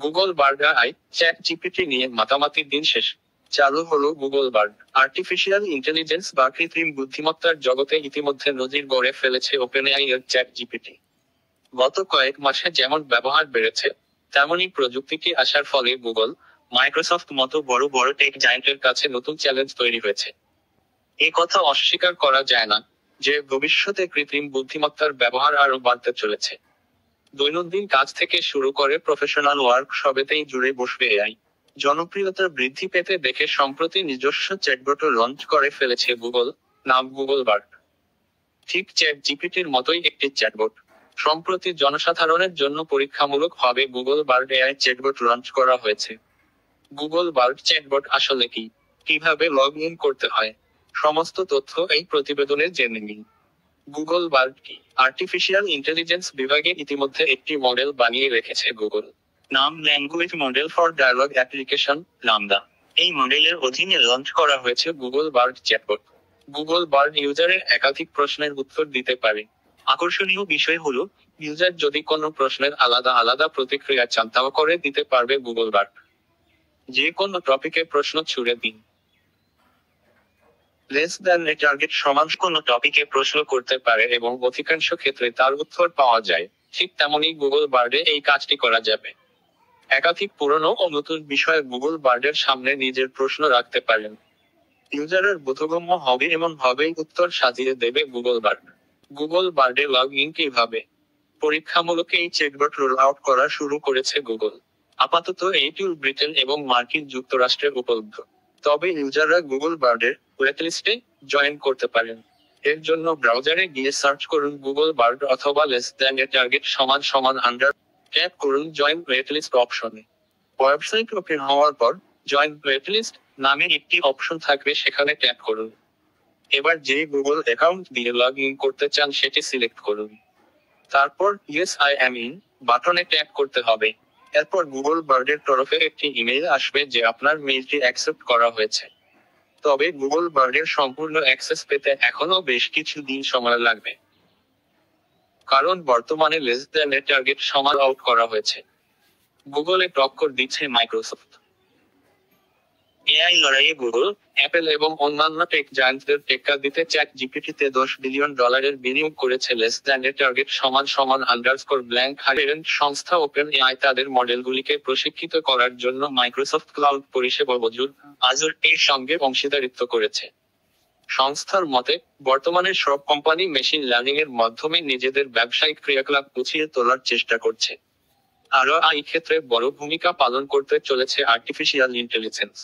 Google bird I chat GPT নিয়ে মাতামাতির দিন শেষ। চালু হলো গুগল বার্ড। আর্টিফিশিয়াল ইন্টেলিজেন্স বা কৃত্রিম বুদ্ধিমত্তার জগতে ইতিমধ্যে নজির গড়ে ফেলেছে ওপেনএআই এর চ্যাট জিপিটি। গত কয়েক মাসে যেমন ব্যবহার বেড়েছে, তেমনই প্রযুক্তিটি আসার ফলে গুগল, মাইক্রোসফট মতো বড় বড় টেক জায়ান্টের কাছে নতুন চ্যালেঞ্জ তৈরি হয়েছে। এ কথা অস্বীকার করা যায় না যে ভবিষ্যতে কৃত্রিম বুদ্ধিমত্তার ব্যবহার আরও বাড়তে চলেছে। দৈনন্দিন কাজ থেকে শুরু করে প্রফেশনাল ওয়ার্কশপেতেই জুড়ে বসবে এআই। জনপ্রিয়তা বৃদ্ধি পেতে দেখে সম্প্রতি নিজস্ব চ্যাটবটও লঞ্চ করে ফেলেছে গুগল, নাম গুগল বার্ড। ঠিক চ্যাট জিপিটির মতোই একটি চ্যাটবট। সম্প্রতি জনসাধারণের জন্য পরীক্ষামূলকভাবে Google bird AI chatbot launch করা হয়েছে। গুগল বার্ড চ্যাটবট আসলে কি, কিভাবে লগ ইন করতে হয়, সমস্ত তথ্য এই প্রতিবেদনে জেনে নিন। গুগল বার্ড কি? আর্টিফিশিয়াল ইন্টেলিজেন্স বিভাগে ইতিমধ্যে একটি মডেল বানিয়ে রেখেছে গুগল। নাম language model for dialogue application, LaMDA. এই মডেলের অধীনে লঞ্চ করা হয়েছে Google Bard chatbot. Google Bard ইউজারের একাধিক প্রশ্নের উত্তর দিতে পারে। আকর্ষণীয় বিষয় হলো, ইউজার যদি কোনো প্রশ্নের আলাদা আলাদা প্রতিক্রিয়া চান তাও করে দিতে পারবে গুগল বার্ড। যে কোনো টপিকে প্রশ্ন ছুড়ে দিন। লেস দ্যান এ টার্গেট সমান কোনো টপিকে প্রশ্ন করতে পারে এবং অধিকাংশ ক্ষেত্রে তার উত্তর পাওয়া যায়। ঠিক তেমনই গুগল বার্ডে এই কাজটি করা যাবে। একাধিক পুরনো ও নতুন বিষয়ে গুগল বার্ডের সামনে নিজের প্রশ্ন রাখতে পারেন। ইউজারের বোধগম্য হবে এমন ভাবেই উত্তর সাজিয়ে দেবে গুগল বার্ড। গুগল বার্ডে লগ ইন কিভাবে? পরীক্ষামূলক এই চ্যাটবট রোল আউট করা শুরু করেছে গুগল। আপাতত এই টুল ব্রিটেন এবং মার্কিন যুক্তরাষ্ট্রে উপলব্ধ। তবে ইউজাররা গুগল বার্ডের ওয়েটলিস্টে জয়েন করতে পারেন। এর জন্য ব্রাউজারে গিয়ে সার্চ করুন গুগল বার্ড অথবা লেস দ্যান এ টার্গেট সমান সমান আন্ডার, ট্যাপ করুন জয়েন ওয়েটলিস্ট অপশনে। ওয়েবসাইট ওপেন হওয়ার পর জয়েন ওয়েটলিস্ট নামে একটি অপশন থাকবে, সেখানে ট্যাপ করুন। এবার যে গুগল অ্যাকাউন্ট দিয়ে লগ ইন করতে চান সেটি সিলেক্ট করুন। তারপর ইয়েস আই অ্যাম ইন বাটনে ট্যাপ করতে হবে। এরপর গুগল বার্ডের তরফে একটি ইমেইল আসবে যে আপনার মেইলটি অ্যাকসেপ্ট করা হয়েছে। তবে গুগল বার্ডের সম্পূর্ণ অ্যাক্সেস পেতে এখনো বেশ কিছু দিন সময় লাগবে, কারণ বর্তমানে লেস দ্যান এ টার্গেট সমান আউট করা হয়েছে। গুগলে টক্কর দিচ্ছে মাইক্রোসফট। এআই লড়াইয়ে গুগল, অ্যাপল এবং অন্যান্য টেক জায়ান্টদের টেক্কা দিতে চ্যাট জিপিটিতে $10 বিলিয়ন বিনিয়োগ করেছে লেস দ্যান এ টার্গেট সমান সমান আন্ডারস্কোর ব্ল্যাঙ্ক হাইরেন্ট সংস্থা ওপেন এআই তাদের মডেলগুলিকে প্রশিক্ষিত করার জন্য মাইক্রোসফট ক্লাউড পরিষেবা আজুর এর সঙ্গে অংশীদারিত্ব করেছে। সংস্থার মতে, বর্তমানে সব কোম্পানি মেশিন লার্নিং এর মাধ্যমে নিজেদের ব্যবসায়িক ক্রিয়াকলাপ গুছিয়ে তোলার চেষ্টা করছে। আরও এই ক্ষেত্রে বড় ভূমিকা পালন করতে চলেছে আর্টিফিশিয়াল ইন্টেলিজেন্স।